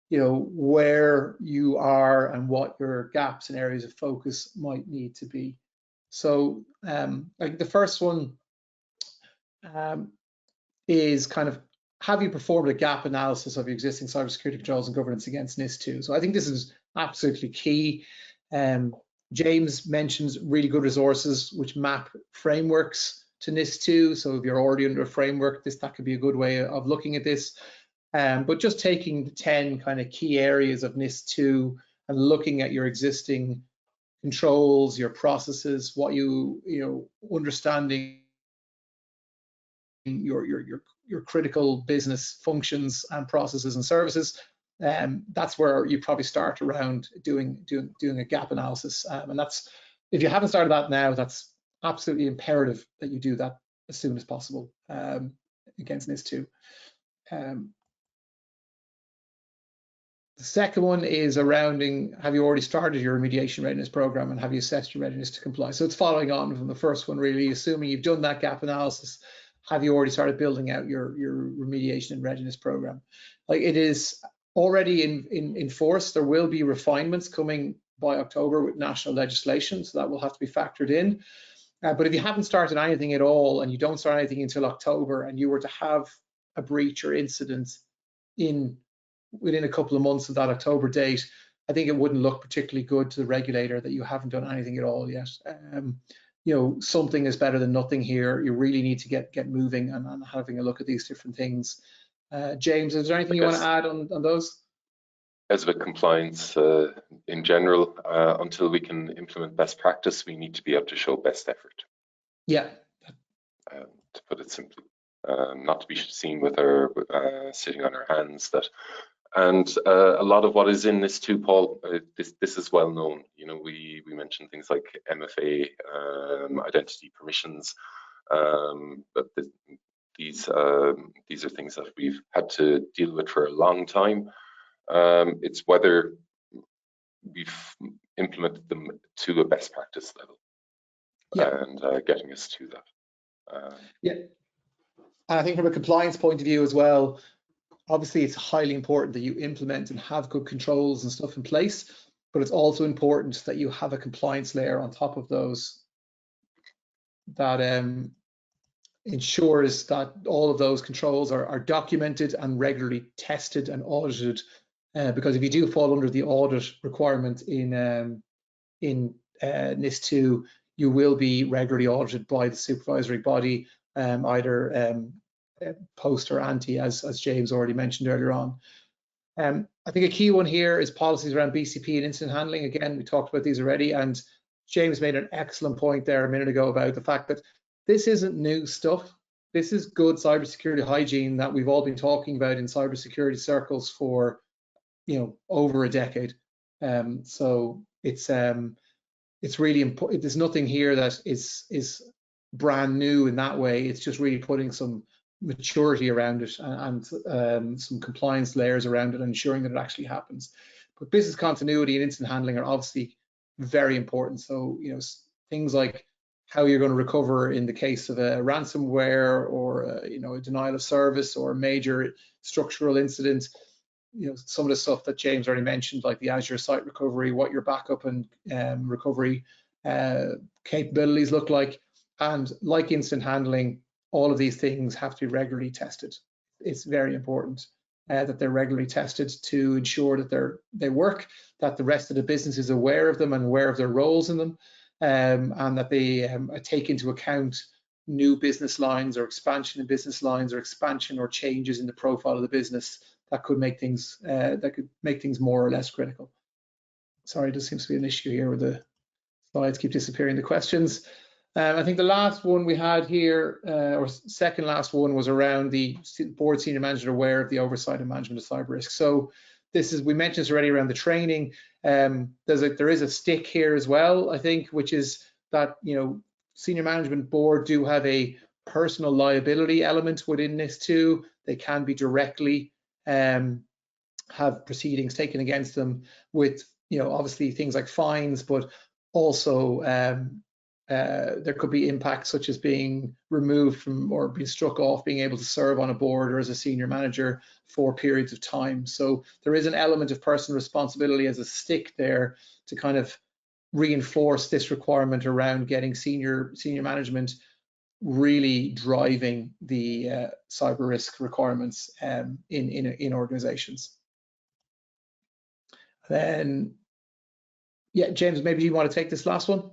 where you are and what your gaps and areas of focus might need to be. So like the first one is kind of, have you performed a gap analysis of your existing cybersecurity controls and governance against NIS2? So I think this is absolutely key. James mentions really good resources which map frameworks to NIS2. So if you're already under a framework, that could be a good way of looking at this. But just taking the 10 kind of key areas of NIS2 and looking at your existing controls, your processes, what understanding your critical business functions and processes and services. That's where you probably start around doing a gap analysis. And that's, if you haven't started that now, that's absolutely imperative that you do that as soon as possible against NIS2. The second one is around, have you already started your remediation readiness program and have you assessed your readiness to comply? So it's following on from the first one, really, assuming you've done that gap analysis, have you already started building out your remediation and readiness program? Like, it is already in force. There will be refinements coming by October with national legislation, so that will have to be factored in. But if you haven't started anything at all and you don't start anything until October, and you were to have a breach or incident within a couple of months of that October date, I think it wouldn't look particularly good to the regulator that you haven't done anything at all yet. You know, something is better than nothing here. You really need to get moving and having a look at these different things. James, is there anything you want to add on those? As with compliance in general, until we can implement best practice, we need to be able to show best effort. Yeah. To put it simply, not to be seen with our sitting on our hands. And a lot of what is in NIS2, Paul, this is well known. You know, we mentioned things like MFA, identity permissions, but these are things that we've had to deal with for a long time. It's whether we've implemented them to a best practice level, and getting us to that. Yeah, and I think from a compliance point of view as well, obviously it's highly important that you implement and have good controls and stuff in place, but it's also important that you have a compliance layer on top of those that ensures that all of those controls are documented and regularly tested and audited, because if you do fall under the audit requirement in NIS2, you will be regularly audited by the supervisory body, either post or ante, as James already mentioned earlier on. I think a key one here is policies around BCP and incident handling. Again, we talked about these already, and James made an excellent point there a minute ago about the fact that this isn't new stuff. This is good cybersecurity hygiene that we've all been talking about in cybersecurity circles for, you know, over a decade. So it's really important. There's nothing here that is brand new in that way. It's just really putting some maturity around it and some compliance layers around it and ensuring that it actually happens. But business continuity and incident handling are obviously very important. So, you know, things like how you're going to recover in the case of a ransomware or you know, a denial of service or a major structural incident. You know, some of the stuff that James already mentioned, like the Azure site recovery, what your backup and recovery capabilities look like. And like incident handling, all of these things have to be regularly tested. It's very important that they're regularly tested to ensure that they work, that the rest of the business is aware of them and aware of their roles in them, and that they take into account new business lines or expansion in business lines or expansion or changes in the profile of the business that could make things more or less critical. Sorry, there seems to be an issue here where the slides keep disappearing. The questions. I think the last one we had here, or second last one, was around the board senior manager aware of the oversight and management of cyber risk. So this is, we mentioned this already around the training. There is a stick here as well, I think, which is that, you know, senior management board do have a personal liability element within NIS2. They can be directly have proceedings taken against them with, you know, obviously things like fines, but also there could be impacts such as being removed from or being struck off being able to serve on a board or as a senior manager for periods of time. So there is an element of personal responsibility as a stick there to kind of reinforce this requirement around getting senior management really driving the cyber risk requirements in organizations. Then, yeah, James, maybe you want to take this last one.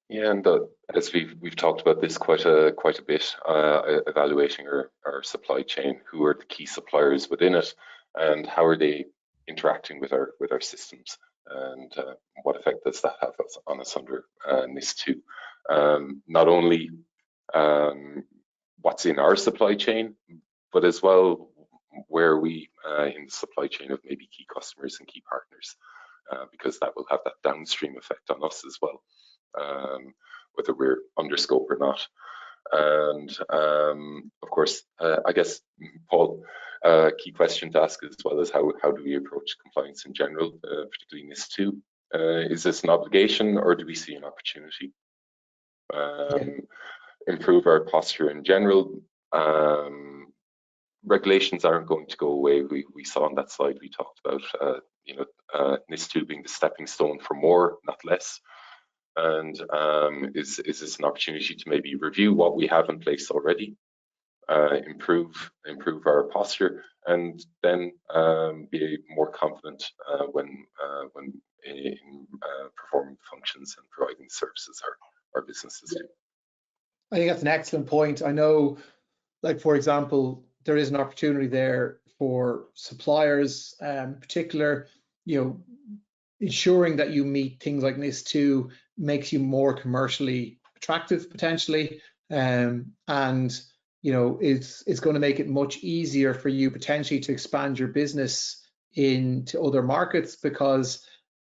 Yeah, and as we've talked about this quite a bit, evaluating our supply chain, who are the key suppliers within it, and how are they interacting with our systems, and what effect does that have on us under NIS2? Not only what's in our supply chain, but as well where we in the supply chain of maybe key customers and key partners, because that will have that downstream effect on us as well. Whether we're under scope or not. And of course, I guess, Paul, key question to ask as well is how do we approach compliance in general, particularly NIS2? Is this an obligation or do we see an opportunity? Improve our posture in general. Regulations aren't going to go away. We saw on that slide we talked about, you know, NIS2 being the stepping stone for more, not less. And is this an opportunity to maybe review what we have in place already, improve our posture, and then be more confident when in performing functions and providing services our businesses do. I think that's an excellent point. I know, like, for example, there is an opportunity there for suppliers, in particular, ensuring that you meet things like NIS2 makes you more commercially attractive potentially, and it's going to make it much easier for you potentially to expand your business into other markets, because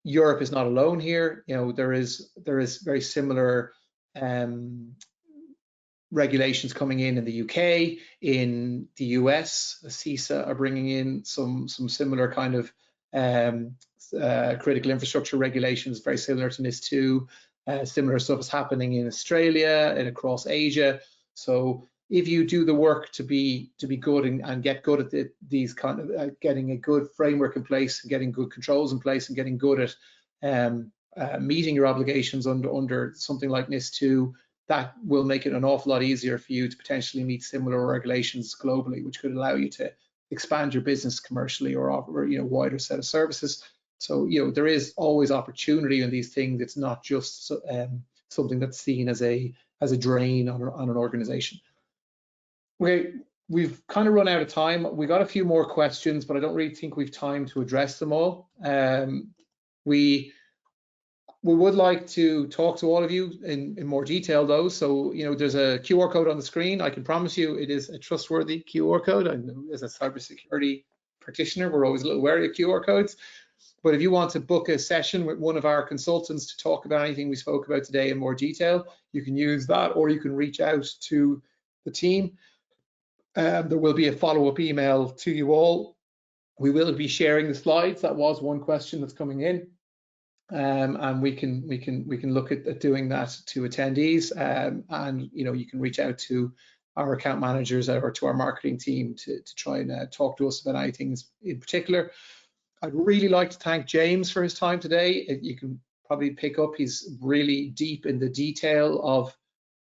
Europe is not alone here. There is very similar regulations coming in the UK, in the US. CISA are bringing in some similar kind of critical infrastructure regulations, very similar to NIS2. Similar stuff is happening in Australia and across Asia. So if you do the work to be good and get good at these kind of getting a good framework in place, and getting good controls in place, and getting good at meeting your obligations under something like NIS2, that will make it an awful lot easier for you to potentially meet similar regulations globally, which could allow you to expand your business commercially or offer a wider set of services. So there is always opportunity in these things. It's not just something that's seen as a drain on an organization. Okay, we've kind of run out of time. We got a few more questions, but I don't really think we've time to address them all. We would like to talk to all of you in more detail though. So, there's a QR code on the screen. I can promise you it is a trustworthy QR code. And as a cybersecurity practitioner, we're always a little wary of QR codes. But if you want to book a session with one of our consultants to talk about anything we spoke about today in more detail, you can use that, or you can reach out to the team. There will be a follow-up email to you all. We will be sharing the slides. That was one question that's coming in. And we can look at doing that to attendees, and you can reach out to our account managers or to our marketing team to try and talk to us about anything in particular. I'd really like to thank James for his time today. You can probably pick up, he's really deep in the detail of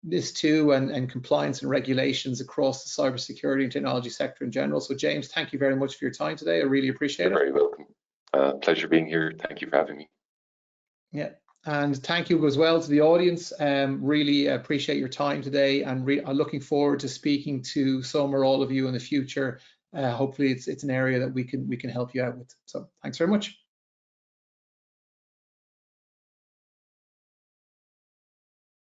NIS2 and compliance and regulations across the cybersecurity and technology sector in general. So James, thank you very much for your time today. I really appreciate it. You're very welcome. Pleasure being here. Thank you for having me. Yeah, and thank you as well to the audience. Really appreciate your time today, and I'm looking forward to speaking to some or all of you in the future. Hopefully it's an area that we can help you out with. So thanks very much.